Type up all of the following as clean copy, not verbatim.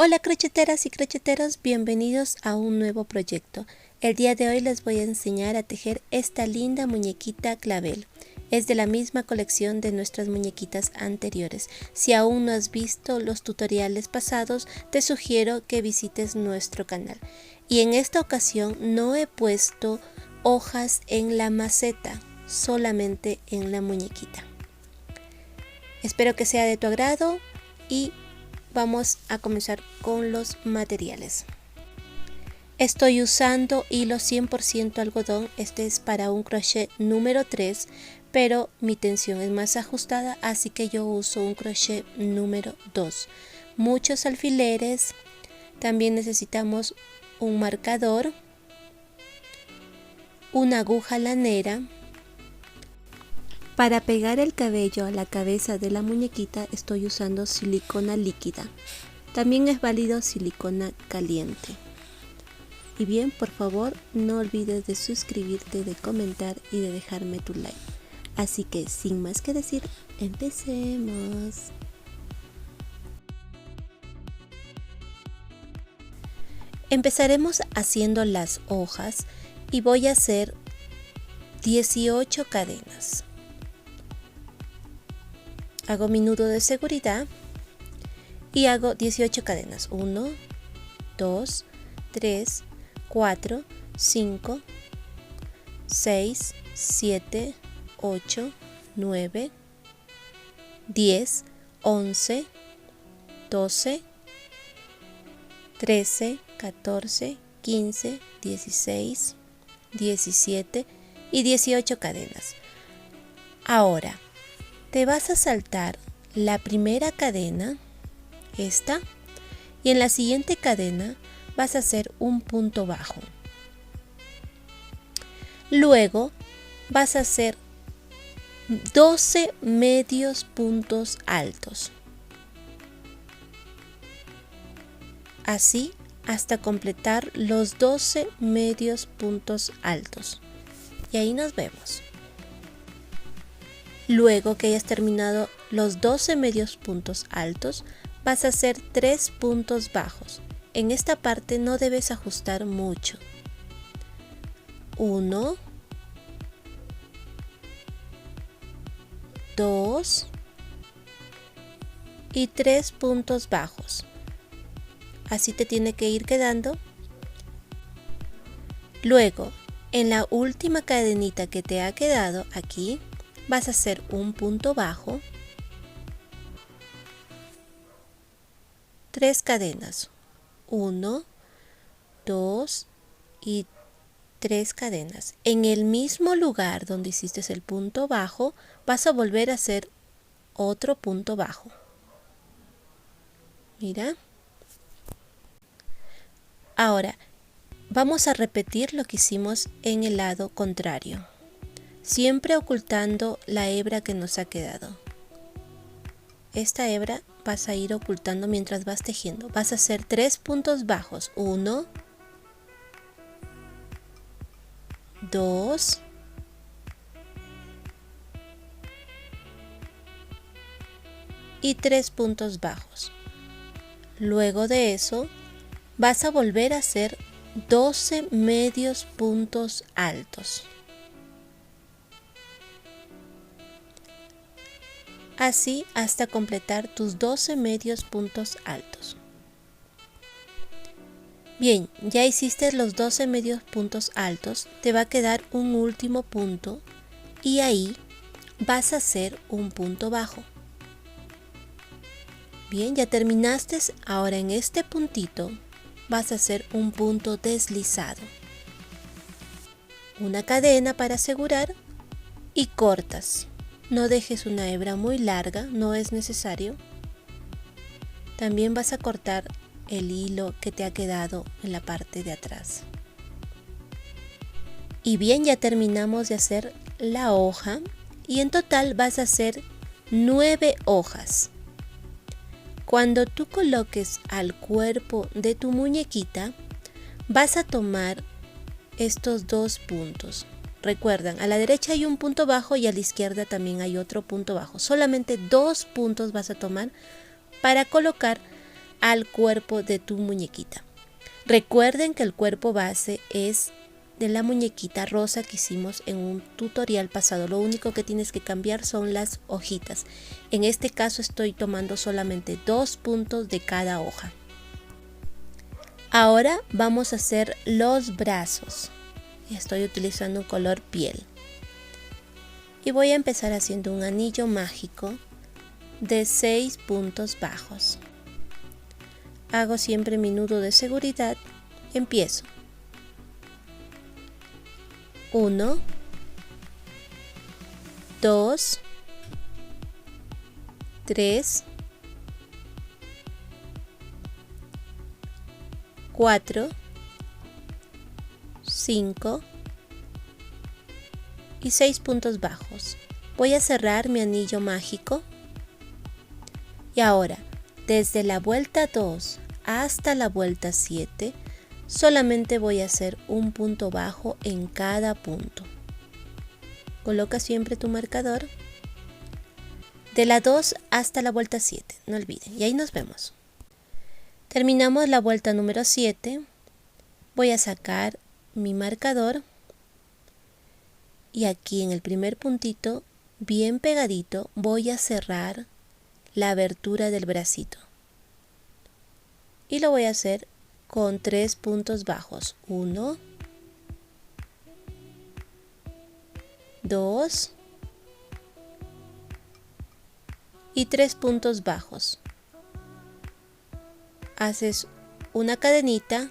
Hola crocheteras y crocheteros, bienvenidos a un nuevo proyecto. El día de hoy les voy a enseñar a tejer esta linda muñequita clavel. Es de la misma colección de nuestras muñequitas anteriores. Si aún no has visto los tutoriales pasados, te sugiero que visites nuestro canal. Y en esta ocasión no he puesto hojas en la maceta, solamente en la muñequita. Espero que sea de tu agrado y vamos a comenzar con los materiales. Estoy usando hilo 100% algodón. Este es para un crochet número 3, pero mi tensión es más ajustada, así que yo uso un crochet número 2. Muchos alfileres. También necesitamos un marcador, una aguja lanera. Para pegar el cabello a la cabeza de la muñequita estoy usando silicona líquida. También es válido silicona caliente. Y bien, por favor, no olvides de suscribirte, de comentar y de dejarme tu like. Así que sin más que decir, empecemos. Empezaremos haciendo las hojas y voy a hacer 18 cadenas. Hago mi nudo de seguridad y hago 18 cadenas. 1, 2, 3, 4, 5, 6, 7, 8, 9, 10, 11, 12, 13, 14, 15, 16, 17 y 18 cadenas. Ahora te vas a saltar la primera cadena, esta, y en la siguiente cadena vas a hacer un punto bajo. Luego vas a hacer 12 medios puntos altos. Así hasta completar los 12 medios puntos altos. Y ahí nos vemos. Luego que hayas terminado los 12 medios puntos altos, vas a hacer 3 puntos bajos. En esta parte no debes ajustar mucho. 1, 2 y 3 puntos bajos. Así te tiene que ir quedando. Luego, en la última cadenita que te ha quedado aquí, vas a hacer un punto bajo, 3 cadenas, 1, 2 y 3 cadenas. En el mismo lugar donde hiciste el punto bajo, vas a volver a hacer otro punto bajo. Mira. Ahora, vamos a repetir lo que hicimos en el lado contrario. Siempre ocultando la hebra que nos ha quedado. Esta hebra vas a ir ocultando mientras vas tejiendo. Vas a hacer 3 puntos bajos. 1, 2, y 3 puntos bajos. Luego de eso, vas a volver a hacer 12 medios puntos altos. Así hasta completar tus 12 medios puntos altos. Bien, ya hiciste los 12 medios puntos altos, te va a quedar un último punto y ahí vas a hacer un punto bajo. Bien, ya terminaste. Ahora en este puntito vas a hacer un punto deslizado. Una cadena para asegurar y cortas. No dejes una hebra muy larga, no es necesario. También vas a cortar el hilo que te ha quedado en la parte de atrás. Y bien, ya terminamos de hacer la hoja y en total vas a hacer 9 hojas. Cuando tú coloques al cuerpo de tu muñequita, vas a tomar estos 2 puntos. Recuerdan, a la derecha hay un punto bajo y a la izquierda también hay otro punto bajo. Solamente 2 puntos vas a tomar para colocar al cuerpo de tu muñequita. Recuerden que el cuerpo base es de la muñequita rosa que hicimos en un tutorial pasado. Lo único que tienes que cambiar son las hojitas. En este caso estoy tomando solamente 2 puntos de cada hoja. Ahora vamos a hacer los brazos. Estoy utilizando un color piel. Y voy a empezar haciendo un anillo mágico de 6 puntos bajos. Hago siempre mi nudo de seguridad. Empiezo. 1, 2, 3, 4, 5 y 6 puntos bajos. Voy a cerrar mi anillo mágico y ahora desde la vuelta 2 hasta la vuelta 7 solamente voy a hacer un punto bajo en cada punto. Coloca siempre tu marcador de la 2 hasta la vuelta 7, no olviden, y ahí nos vemos. Terminamos la vuelta número 7, voy a sacar mi marcador y aquí en el primer puntito, bien pegadito, voy a cerrar la abertura del bracito. Y lo voy a hacer con 3 puntos bajos. 1, 2 y 3 puntos bajos. Haces una cadenita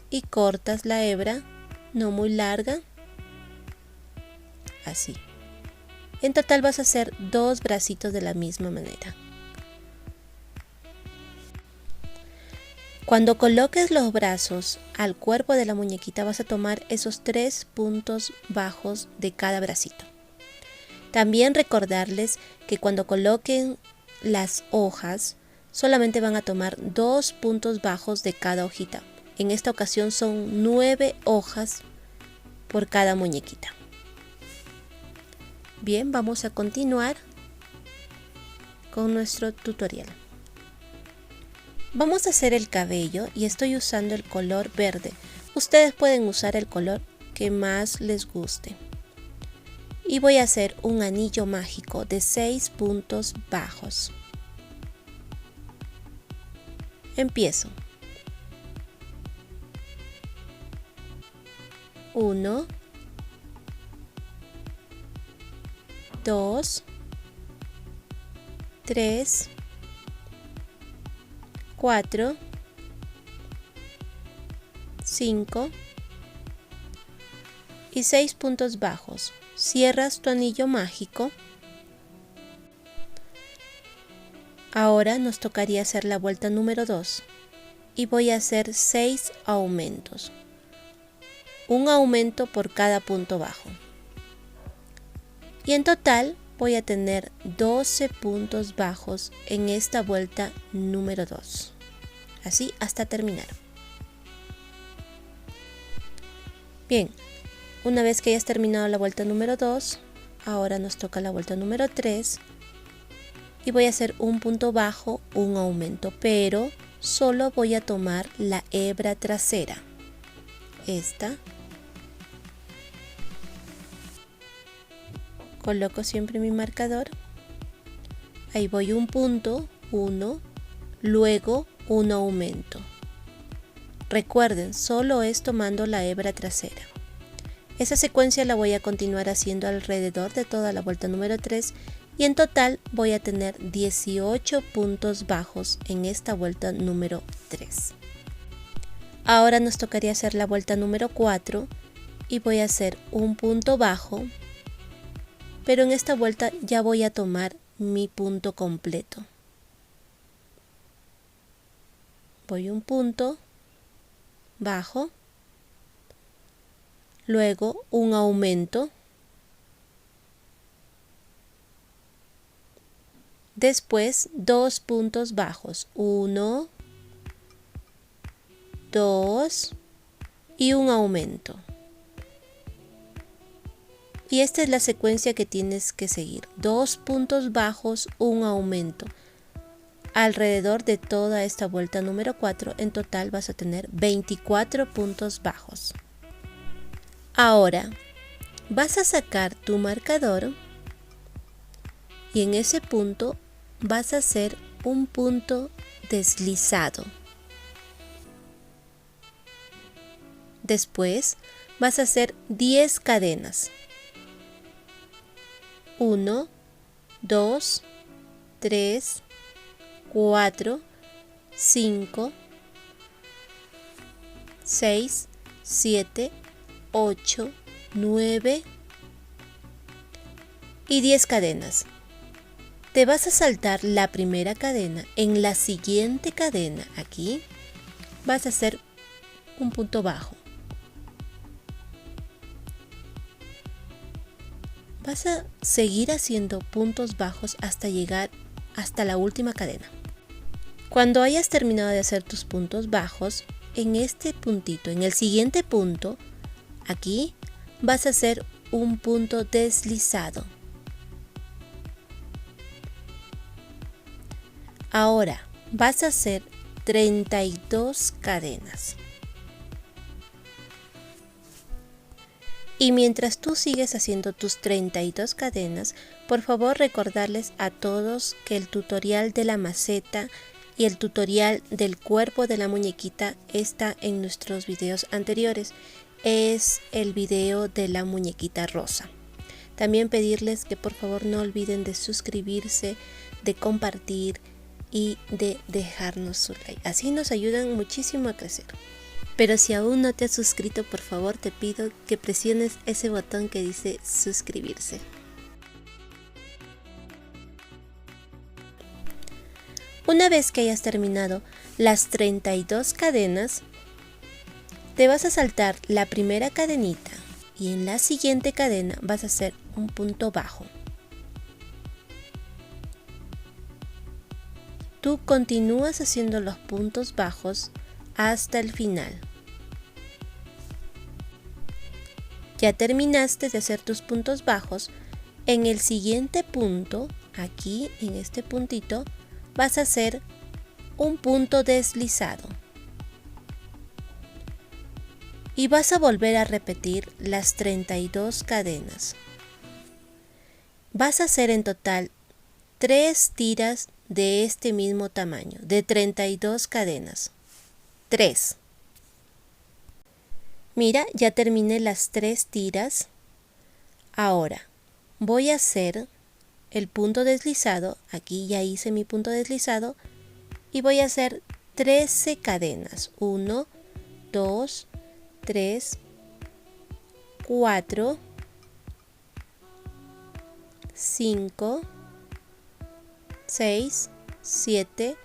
y cortas la hebra, no muy larga, así. En total vas a hacer 2 bracitos de la misma manera. Cuando coloques los brazos al cuerpo de la muñequita vas a tomar esos 3 puntos bajos de cada bracito. También recordarles que cuando coloquen las hojas solamente van a tomar 2 puntos bajos de cada hojita. En esta ocasión son 9 hojas por cada muñequita. Bien, vamos a continuar con nuestro tutorial. Vamos a hacer el cabello y estoy usando el color verde. Ustedes pueden usar el color que más les guste. Y voy a hacer un anillo mágico de 6 puntos bajos. Empiezo. 1, 2, 3, 4, 5 y 6 puntos bajos. Cierras tu anillo mágico. Ahora nos tocaría hacer la vuelta número 2 y voy a hacer 6 aumentos. Un aumento por cada punto bajo. Y en total voy a tener 12 puntos bajos en esta vuelta número 2. Así hasta terminar. Bien, una vez que hayas terminado la vuelta número 2, ahora nos toca la vuelta número 3. Y voy a hacer un punto bajo, un aumento, pero solo voy a tomar la hebra trasera. Esta. Coloco siempre mi marcador. Ahí voy un punto, 1, luego un aumento. Recuerden, solo es tomando la hebra trasera. Esa secuencia la voy a continuar haciendo alrededor de toda la vuelta número 3 y en total voy a tener 18 puntos bajos en esta vuelta número 3. Ahora nos tocaría hacer la vuelta número 4 y voy a hacer un punto bajo, pero en esta vuelta ya voy a tomar mi punto completo. Voy un punto bajo, luego un aumento, después 2 puntos bajos, 1, 2 y un aumento. Y esta es la secuencia que tienes que seguir, 2 puntos bajos, un aumento. alrededor de toda esta vuelta número 4. En total vas a tener 24 puntos bajos. Ahora vas a sacar tu marcador y en ese punto vas a hacer un punto deslizado. Después vas a hacer 10 cadenas. 1, 2, 3, 4, 5, 6, 7, 8, 9 y 10 cadenas. Te vas a saltar la primera cadena. En la siguiente cadena, aquí, vas a hacer un punto bajo. Vas a seguir haciendo puntos bajos hasta llegar hasta la última cadena. Cuando hayas terminado de hacer tus puntos bajos, en este puntito, en el siguiente punto, aquí, vas a hacer un punto deslizado. Ahora vas a hacer 32 cadenas. Y mientras tú sigues haciendo tus 32 cadenas, por favor recordarles a todos que el tutorial de la maceta y el tutorial del cuerpo de la muñequita está en nuestros videos anteriores. Es el video de la muñequita rosa. También pedirles que por favor no olviden de suscribirse, de compartir y de dejarnos su like. Así nos ayudan muchísimo a crecer. Pero si aún no te has suscrito, por favor te pido que presiones ese botón que dice suscribirse. Una vez que hayas terminado las 32 cadenas, te vas a saltar la primera cadenita y en la siguiente cadena vas a hacer un punto bajo. Tú continúas haciendo los puntos bajos hasta el final. Ya terminaste de hacer tus puntos bajos. En el siguiente punto, aquí en este puntito, vas a hacer un punto deslizado. Y vas a volver a repetir las 32 cadenas. Vas a hacer en total 3 tiras de este mismo tamaño, de 32 cadenas. 3. Mira, ya terminé las 3 tiras. Ahora voy a hacer el punto deslizado. Aquí ya hice mi punto deslizado y voy a hacer 13 cadenas. 1, 2, 3, 4, 5, 6, 7,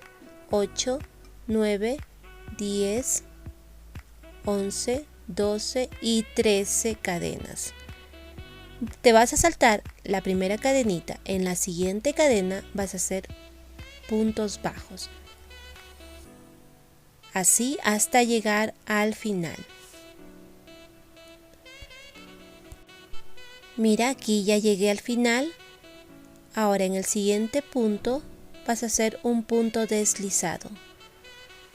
8, 9, 10, 11, 12 y 13 cadenas. Te vas a saltar la primera cadenita. En la siguiente cadena vas a hacer puntos bajos. Así hasta llegar al final. Mira, aquí ya llegué al final. Ahora en el siguiente punto vas a hacer un punto deslizado.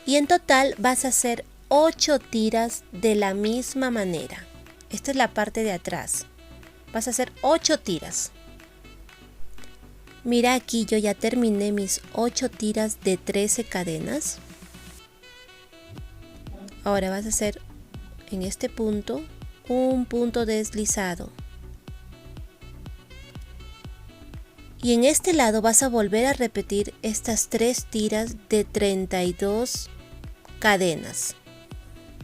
Y en total vas a hacer 8 tiras de la misma manera. Esta es la parte de atrás. Vas a hacer 8 tiras. Mira, aquí yo ya terminé mis 8 tiras de 13 cadenas. Ahora vas a hacer en este punto un punto deslizado. Y en este lado vas a volver a repetir estas 3 tiras de 32 cadenas.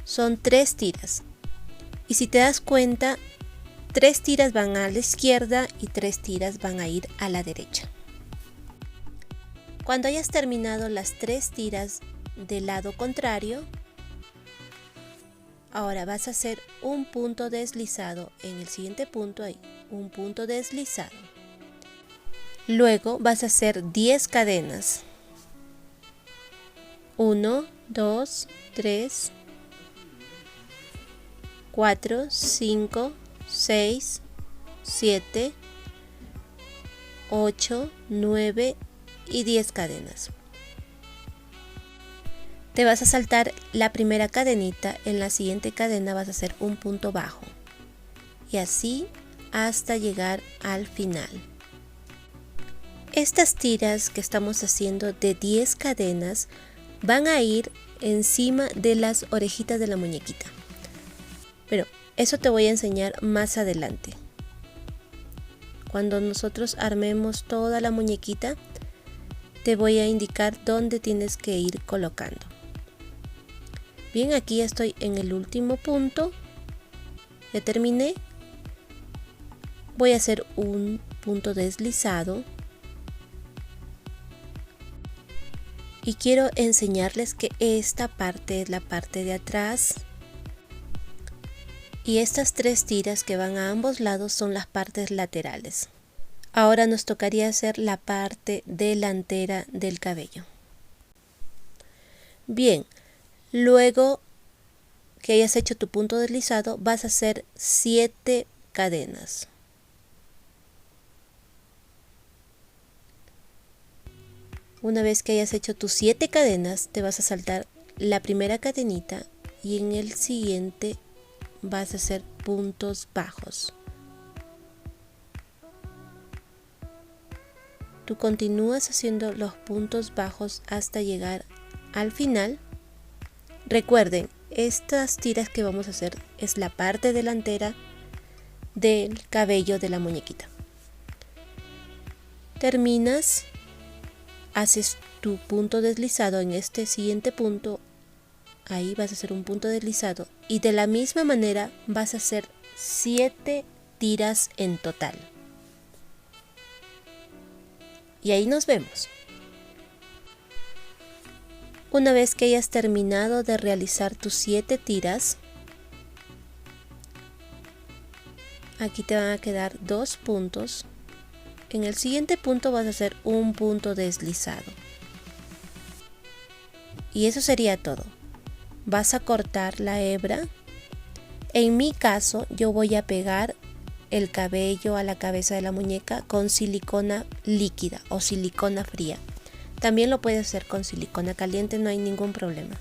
Son 3 tiras. Y si te das cuenta, 3 tiras van a la izquierda y 3 tiras van a ir a la derecha. Cuando hayas terminado las 3 tiras del lado contrario, ahora vas a hacer un punto deslizado. En el siguiente punto hay un punto deslizado. Luego vas a hacer 10 cadenas. 1, 2, 3, 4, 5, 6, 7, 8, 9 y 10 cadenas. Te vas a saltar la primera cadenita, en la siguiente cadena vas a hacer un punto bajo y así hasta llegar al final. Estas tiras que estamos haciendo de 10 cadenas van a ir encima de las orejitas de la muñequita, pero eso te voy a enseñar más adelante. Cuando nosotros armemos toda la muñequita, te voy a indicar dónde tienes que ir colocando. Bien, aquí estoy en el último punto, ya terminé. Voy a hacer un punto deslizado y quiero enseñarles que esta parte es la parte de atrás y estas 3 tiras que van a ambos lados son las partes laterales. Ahora nos tocaría hacer la parte delantera del cabello. Bien, luego que hayas hecho tu punto deslizado vas a hacer 7 cadenas. Una vez que hayas hecho tus 7 cadenas, te vas a saltar la primera cadenita y en el siguiente vas a hacer puntos bajos. Tú continúas haciendo los puntos bajos hasta llegar al final. Recuerden, estas tiras que vamos a hacer es la parte delantera del cabello de la muñequita. Terminas, haces tu punto deslizado en este siguiente punto, ahí vas a hacer un punto deslizado y de la misma manera vas a hacer 7 tiras en total. Y ahí nos vemos. Una vez que hayas terminado de realizar tus 7 tiras, aquí te van a quedar 2 puntos. En el siguiente punto vas a hacer un punto deslizado. Y eso sería todo. Vas a cortar la hebra. En mi caso, yo voy a pegar el cabello a la cabeza de la muñeca con silicona líquida o silicona fría. También lo puedes hacer con silicona caliente, no hay ningún problema.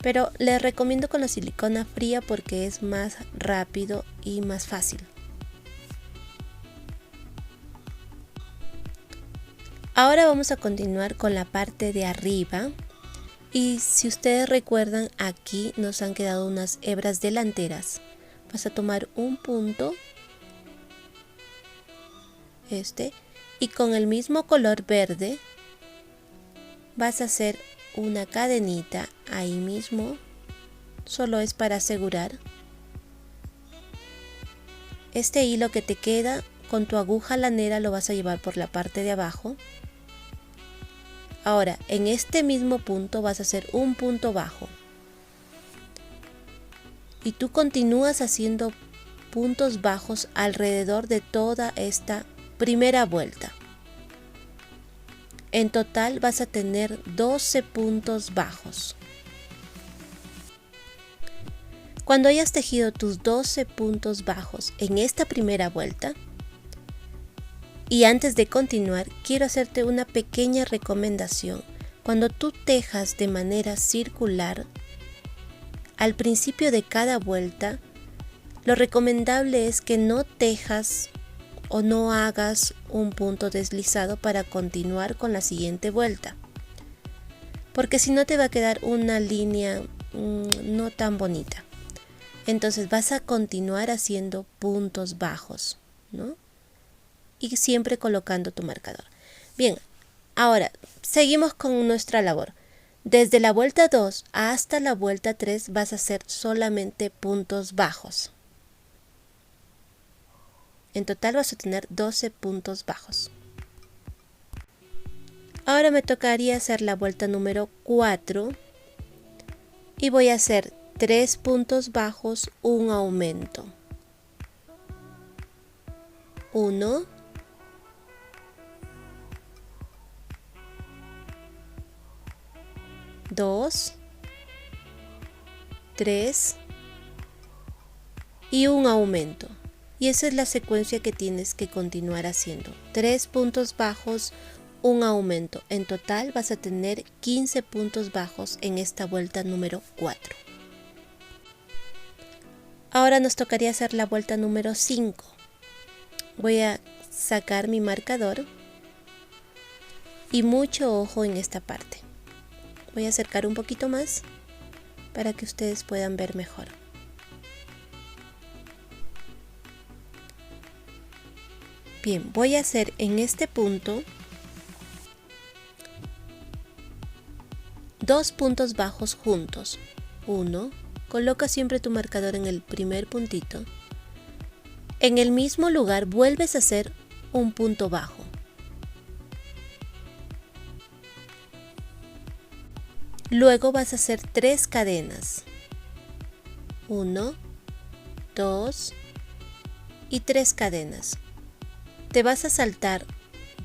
Pero les recomiendo con la silicona fría porque es más rápido y más fácil. Ahora vamos a continuar con la parte de arriba. Y si ustedes recuerdan, aquí nos han quedado unas hebras delanteras. Vas a tomar un punto, y con el mismo color verde vas a hacer una cadenita ahí mismo, solo es para asegurar. Este hilo que te queda con tu aguja lanera lo vas a llevar por la parte de abajo. Ahora en este mismo punto vas a hacer un punto bajo. Y tú continúas haciendo puntos bajos alrededor de toda esta primera vuelta. En total vas a tener 12 puntos bajos. Cuando hayas tejido tus 12 puntos bajos en esta primera vuelta, y antes de continuar, quiero hacerte una pequeña recomendación. Cuando tú tejas de manera circular, al principio de cada vuelta, lo recomendable es que no tejas o no hagas un punto deslizado para continuar con la siguiente vuelta. Porque si no te va a quedar una línea no tan bonita. Entonces vas a continuar haciendo puntos bajos, ¿no? Y siempre colocando tu marcador. Bien, ahora seguimos con nuestra labor. Desde la vuelta 2 hasta la vuelta 3 vas a hacer solamente puntos bajos. En total vas a tener 12 puntos bajos. Ahora me tocaría hacer la vuelta número 4 y voy a hacer 3 puntos bajos, un aumento. 1, 2, 3 y un aumento. Y esa es la secuencia que tienes que continuar haciendo. 3 puntos bajos, un aumento. En total vas a tener 15 puntos bajos en esta vuelta número 4. Ahora nos tocaría hacer la vuelta número 5. Voy a sacar mi marcador y mucho ojo en esta parte. Voy a acercar un poquito más para que ustedes puedan ver mejor. Bien, voy a hacer en este punto 2 puntos bajos juntos. 1, coloca siempre tu marcador en el primer puntito. En el mismo lugar vuelves a hacer un punto bajo. Luego vas a hacer 3 cadenas. 1, 2 y 3 cadenas. Te vas a saltar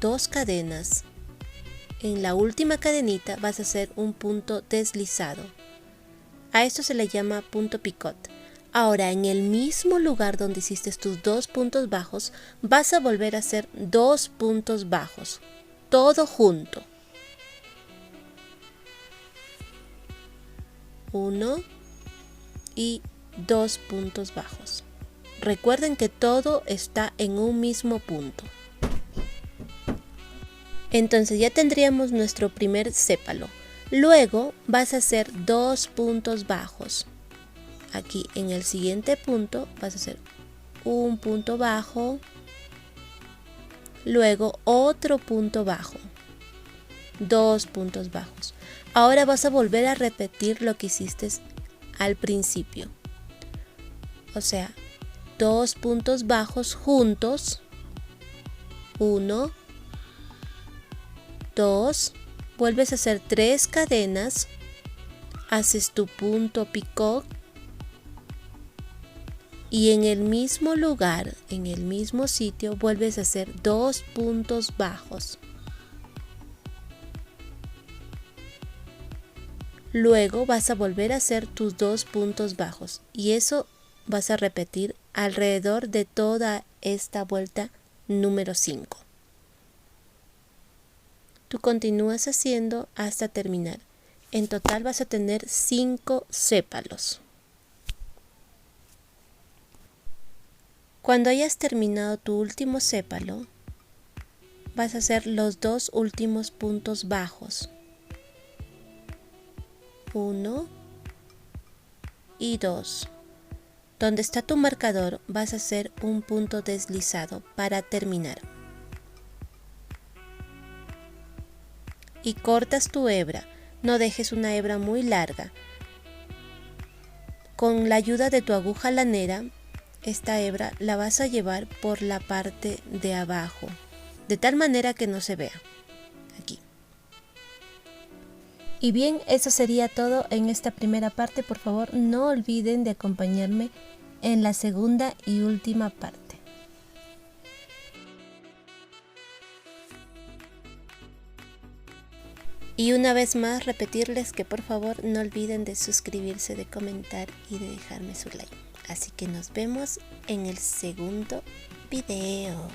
2 cadenas. En la última cadenita vas a hacer un punto deslizado. A esto se le llama punto picot. Ahora en el mismo lugar donde hiciste tus 2 puntos bajos, vas a volver a hacer 2 puntos bajos. Todo junto. 1 y 2 puntos bajos. Recuerden que todo está en un mismo punto. Entonces ya tendríamos nuestro primer sépalo. Luego vas a hacer 2 puntos bajos. Aquí en el siguiente punto vas a hacer un punto bajo. Luego otro punto bajo. 2 puntos bajos. Ahora vas a volver a repetir lo que hiciste al principio. O sea, 2 puntos bajos juntos. 1, 2, vuelves a hacer 3 cadenas, haces tu punto picot y en el mismo lugar, en el mismo sitio, vuelves a hacer 2 puntos bajos. Luego vas a volver a hacer tus 2 puntos bajos y eso vas a repetir alrededor de toda esta vuelta número 5. Tú continúas haciendo hasta terminar. En total vas a tener 5 sépalos. Cuando hayas terminado tu último sépalo, vas a hacer los 2 últimos puntos bajos. 1 y 2. Donde está tu marcador vas a hacer un punto deslizado para terminar. Y cortas tu hebra. No dejes una hebra muy larga. Con la ayuda de tu aguja lanera, esta hebra la vas a llevar por la parte de abajo, de tal manera que no se vea. Aquí. Y bien, eso sería todo en esta primera parte. Por favor, no olviden de acompañarme en la segunda y última parte. Y una vez más repetirles que por favor no olviden de suscribirse, de comentar y de dejarme su like. Así que nos vemos en el segundo video.